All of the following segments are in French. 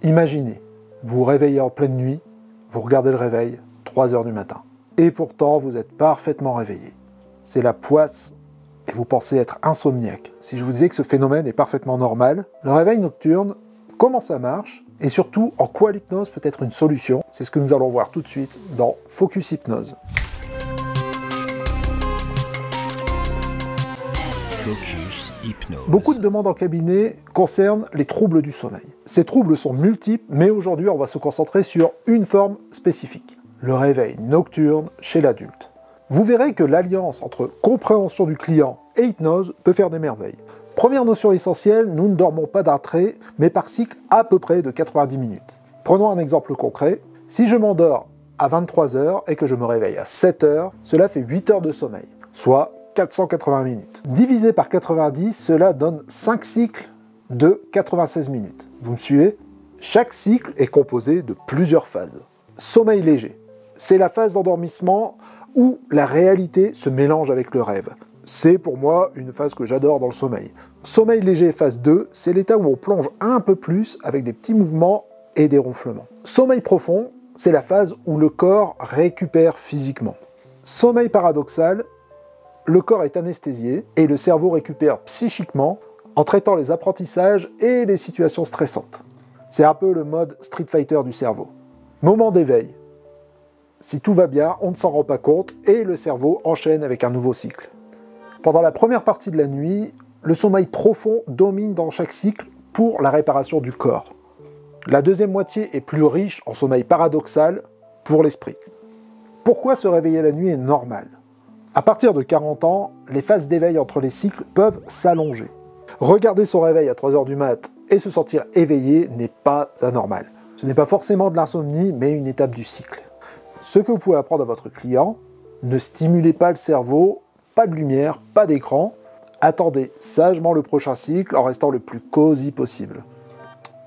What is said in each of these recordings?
Imaginez, vous vous réveillez en pleine nuit, vous regardez le réveil, 3 h du matin. Et pourtant, vous êtes parfaitement réveillé. C'est la poisse et vous pensez être insomniaque. Si je vous disais que ce phénomène est parfaitement normal, le réveil nocturne, comment ça marche et surtout en quoi l'hypnose peut être une solution, c'est ce que nous allons voir tout de suite dans Focus Hypnose. Focus Hypnose. Beaucoup de demandes en cabinet concernent les troubles du sommeil. Ces troubles sont multiples, mais aujourd'hui on va se concentrer sur une forme spécifique, le réveil nocturne chez l'adulte. Vous verrez que l'alliance entre compréhension du client et hypnose peut faire des merveilles. Première notion essentielle, nous ne dormons pas d'un trait, mais par cycle à peu près de 90 minutes. Prenons un exemple concret. Si je m'endors à 23 h et que je me réveille à 7 h, cela fait 8 heures de sommeil, soit 480 minutes. Divisé par 90, cela donne 5 cycles de 96 minutes. Vous me suivez? Chaque cycle est composé de plusieurs phases. Sommeil léger, c'est la phase d'endormissement où la réalité se mélange avec le rêve. C'est pour moi une phase que j'adore dans le sommeil. Sommeil léger phase 2, c'est l'état où on plonge un peu plus avec des petits mouvements et des ronflements. Sommeil profond, c'est la phase où le corps récupère physiquement. Sommeil paradoxal, le corps est anesthésié et le cerveau récupère psychiquement en traitant les apprentissages et les situations stressantes. C'est un peu le mode Street Fighter du cerveau. Moment d'éveil. Si tout va bien, on ne s'en rend pas compte et le cerveau enchaîne avec un nouveau cycle. Pendant la première partie de la nuit, le sommeil profond domine dans chaque cycle pour la réparation du corps. La deuxième moitié est plus riche en sommeil paradoxal pour l'esprit. Pourquoi se réveiller la nuit est normal? À partir de 40 ans, les phases d'éveil entre les cycles peuvent s'allonger. Regarder son réveil à 3 h du mat et se sentir éveillé n'est pas anormal. Ce n'est pas forcément de l'insomnie, mais une étape du cycle. Ce que vous pouvez apprendre à votre client, ne stimulez pas le cerveau, pas de lumière, pas d'écran. Attendez sagement le prochain cycle en restant le plus cosy possible.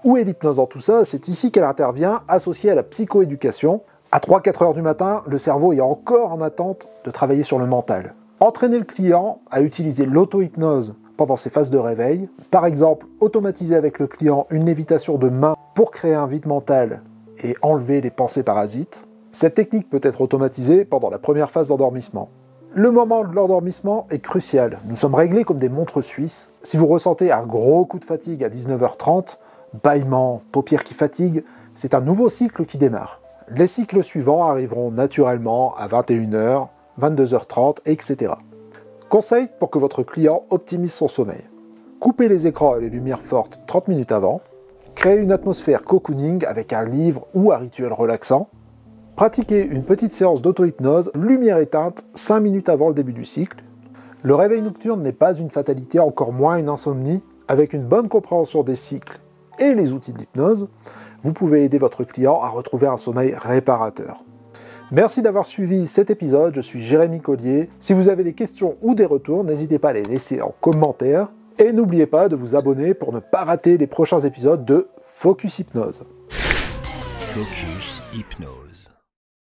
Où est l'hypnose dans tout ça? C'est ici qu'elle intervient, associée à la psychoéducation. À 3-4 heures du matin, le cerveau est encore en attente de travailler sur le mental. Entraîner le client à utiliser l'auto-hypnose pendant ses phases de réveil, par exemple automatiser avec le client une lévitation de main pour créer un vide mental et enlever les pensées parasites. Cette technique peut être automatisée pendant la première phase d'endormissement. Le moment de l'endormissement est crucial. Nous sommes réglés comme des montres suisses. Si vous ressentez un gros coup de fatigue à 19 h 30, bâillement, paupières qui fatiguent, c'est un nouveau cycle qui démarre. Les cycles suivants arriveront naturellement à 21 h, 22 h 30, etc. Conseil pour que votre client optimise son sommeil. Coupez les écrans et les lumières fortes 30 minutes avant. Créez une atmosphère cocooning avec un livre ou un rituel relaxant. Pratiquez une petite séance d'auto-hypnose, lumière éteinte, 5 minutes avant le début du cycle. Le réveil nocturne n'est pas une fatalité, encore moins une insomnie. Avec une bonne compréhension des cycles et les outils de l'hypnose, vous pouvez aider votre client à retrouver un sommeil réparateur. Merci d'avoir suivi cet épisode, je suis Jérémy Collier. Si vous avez des questions ou des retours, n'hésitez pas à les laisser en commentaire. Et n'oubliez pas de vous abonner pour ne pas rater les prochains épisodes de Focus Hypnose. Focus Hypnose.